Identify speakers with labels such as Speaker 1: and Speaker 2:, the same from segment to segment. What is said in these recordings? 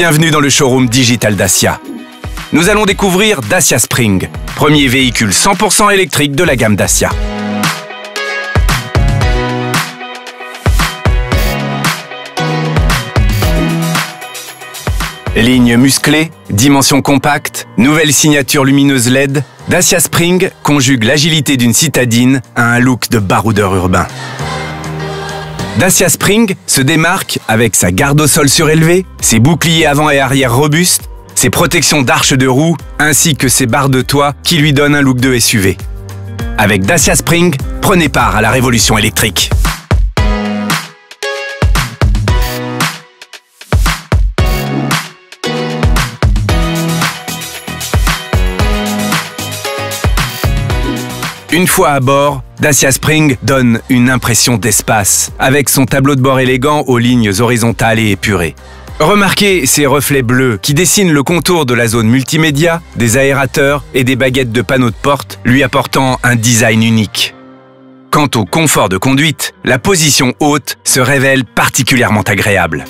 Speaker 1: Bienvenue dans le showroom digital Dacia. Nous allons découvrir Dacia Spring, premier véhicule 100% électrique de la gamme Dacia. Ligne musclée, dimension compacte, nouvelle signature lumineuse LED, Dacia Spring conjugue l'agilité d'une citadine à un look de baroudeur urbain. Dacia Spring se démarque avec sa garde au sol surélevée, ses boucliers avant et arrière robustes, ses protections d'arches de roue ainsi que ses barres de toit qui lui donnent un look de SUV. Avec Dacia Spring, prenez part à la révolution électrique. Une fois à bord, Dacia Spring donne une impression d'espace, avec son tableau de bord élégant aux lignes horizontales et épurées. Remarquez ces reflets bleus qui dessinent le contour de la zone multimédia, des aérateurs et des baguettes de panneaux de porte, lui apportant un design unique. Quant au confort de conduite, la position haute se révèle particulièrement agréable.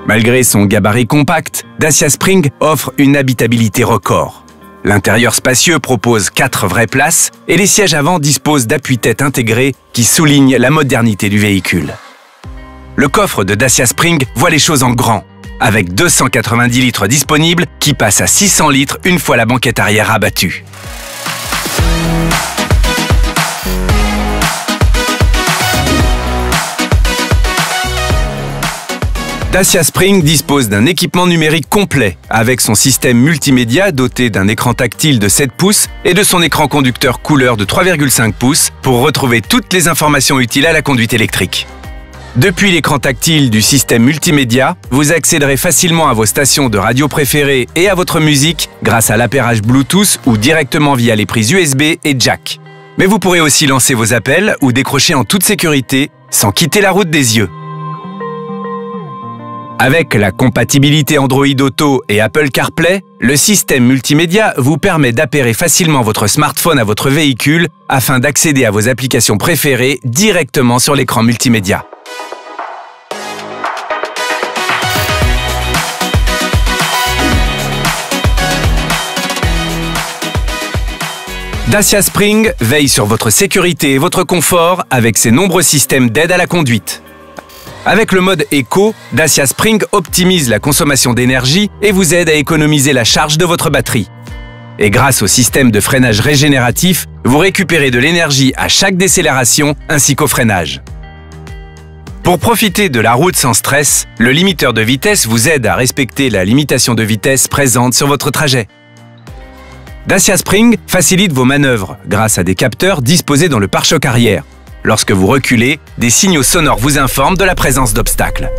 Speaker 1: Malgré son gabarit compact, Dacia Spring offre une habitabilité record. L'intérieur spacieux propose 4 vraies places et les sièges avant disposent d'appuis-tête intégrés qui soulignent la modernité du véhicule. Le coffre de Dacia Spring voit les choses en grand, avec 290 litres disponibles qui passent à 600 litres une fois la banquette arrière abattue. Dacia Spring dispose d'un équipement numérique complet avec son système multimédia doté d'un écran tactile de 7 pouces et de son écran conducteur couleur de 3,5 pouces pour retrouver toutes les informations utiles à la conduite électrique. Depuis l'écran tactile du système multimédia, vous accéderez facilement à vos stations de radio préférées et à votre musique grâce à l'appairage Bluetooth ou directement via les prises USB et jack. Mais vous pourrez aussi lancer vos appels ou décrocher en toute sécurité sans quitter la route des yeux. Avec la compatibilité Android Auto et Apple CarPlay, le système multimédia vous permet d'appairer facilement votre smartphone à votre véhicule afin d'accéder à vos applications préférées directement sur l'écran multimédia. Dacia Spring veille sur votre sécurité et votre confort avec ses nombreux systèmes d'aide à la conduite. Avec le mode Eco, Dacia Spring optimise la consommation d'énergie et vous aide à économiser la charge de votre batterie. Et grâce au système de freinage régénératif, vous récupérez de l'énergie à chaque décélération ainsi qu'au freinage. Pour profiter de la route sans stress, le limiteur de vitesse vous aide à respecter la limitation de vitesse présente sur votre trajet. Dacia Spring facilite vos manœuvres grâce à des capteurs disposés dans le pare-choc arrière. Lorsque vous reculez, des signaux sonores vous informent de la présence d'obstacles.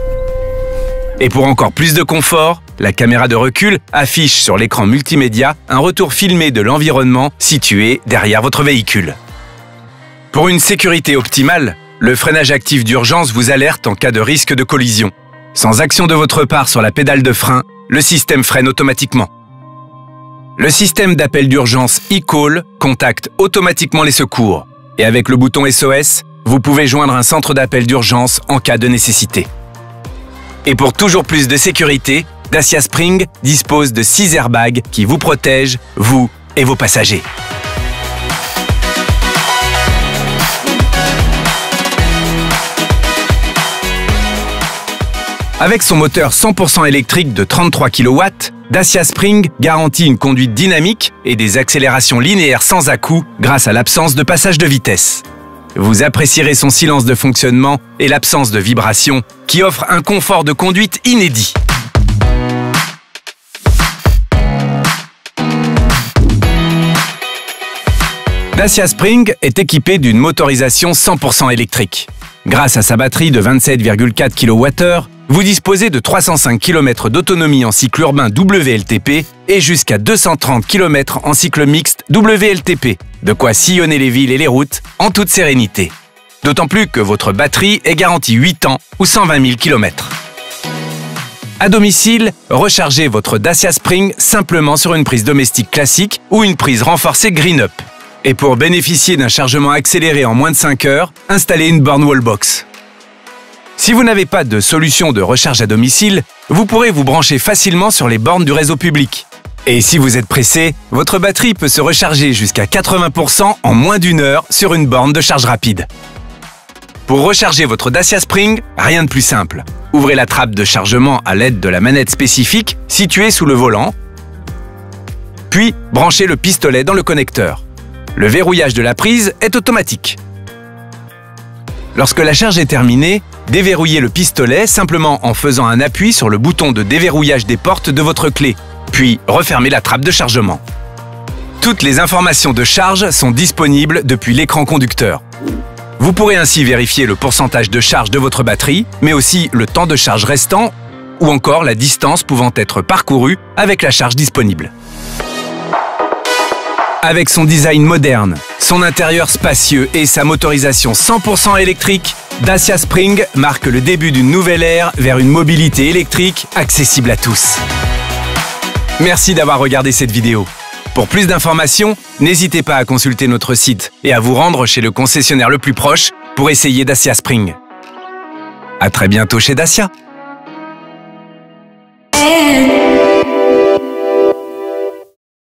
Speaker 1: Et pour encore plus de confort, la caméra de recul affiche sur l'écran multimédia un retour filmé de l'environnement situé derrière votre véhicule. Pour une sécurité optimale, le freinage actif d'urgence vous alerte en cas de risque de collision. Sans action de votre part sur la pédale de frein, le système freine automatiquement. Le système d'appel d'urgence eCall contacte automatiquement les secours. Et avec le bouton SOS, vous pouvez joindre un centre d'appel d'urgence en cas de nécessité. Et pour toujours plus de sécurité, Dacia Spring dispose de 6 airbags qui vous protègent, vous et vos passagers. Avec son moteur 100% électrique de 33 kW, Dacia Spring garantit une conduite dynamique et des accélérations linéaires sans à-coups grâce à l'absence de passage de vitesse. Vous apprécierez son silence de fonctionnement et l'absence de vibration qui offre un confort de conduite inédit. Dacia Spring est équipé d'une motorisation 100% électrique. Grâce à sa batterie de 27,4 kWh, vous disposez de 305 km d'autonomie en cycle urbain WLTP et jusqu'à 230 km en cycle mixte WLTP, de quoi sillonner les villes et les routes en toute sérénité. D'autant plus que votre batterie est garantie 8 ans ou 120 000 km. À domicile, rechargez votre Dacia Spring simplement sur une prise domestique classique ou une prise renforcée GreenUp. Et pour bénéficier d'un chargement accéléré en moins de 5 heures, installez une borne Wallbox. Si vous n'avez pas de solution de recharge à domicile, vous pourrez vous brancher facilement sur les bornes du réseau public. Et si vous êtes pressé, votre batterie peut se recharger jusqu'à 80% en moins d'1 heure sur une borne de charge rapide. Pour recharger votre Dacia Spring, rien de plus simple. Ouvrez la trappe de chargement à l'aide de la manette spécifique située sous le volant, puis branchez le pistolet dans le connecteur. Le verrouillage de la prise est automatique. Lorsque la charge est terminée, déverrouillez le pistolet simplement en faisant un appui sur le bouton de déverrouillage des portes de votre clé, puis refermez la trappe de chargement. Toutes les informations de charge sont disponibles depuis l'écran conducteur. Vous pourrez ainsi vérifier le pourcentage de charge de votre batterie, mais aussi le temps de charge restant ou encore la distance pouvant être parcourue avec la charge disponible. Avec son design moderne, son intérieur spacieux et sa motorisation 100% électrique, Dacia Spring marque le début d'une nouvelle ère vers une mobilité électrique accessible à tous. Merci d'avoir regardé cette vidéo. Pour plus d'informations, n'hésitez pas à consulter notre site et à vous rendre chez le concessionnaire le plus proche pour essayer Dacia Spring. À très bientôt chez Dacia.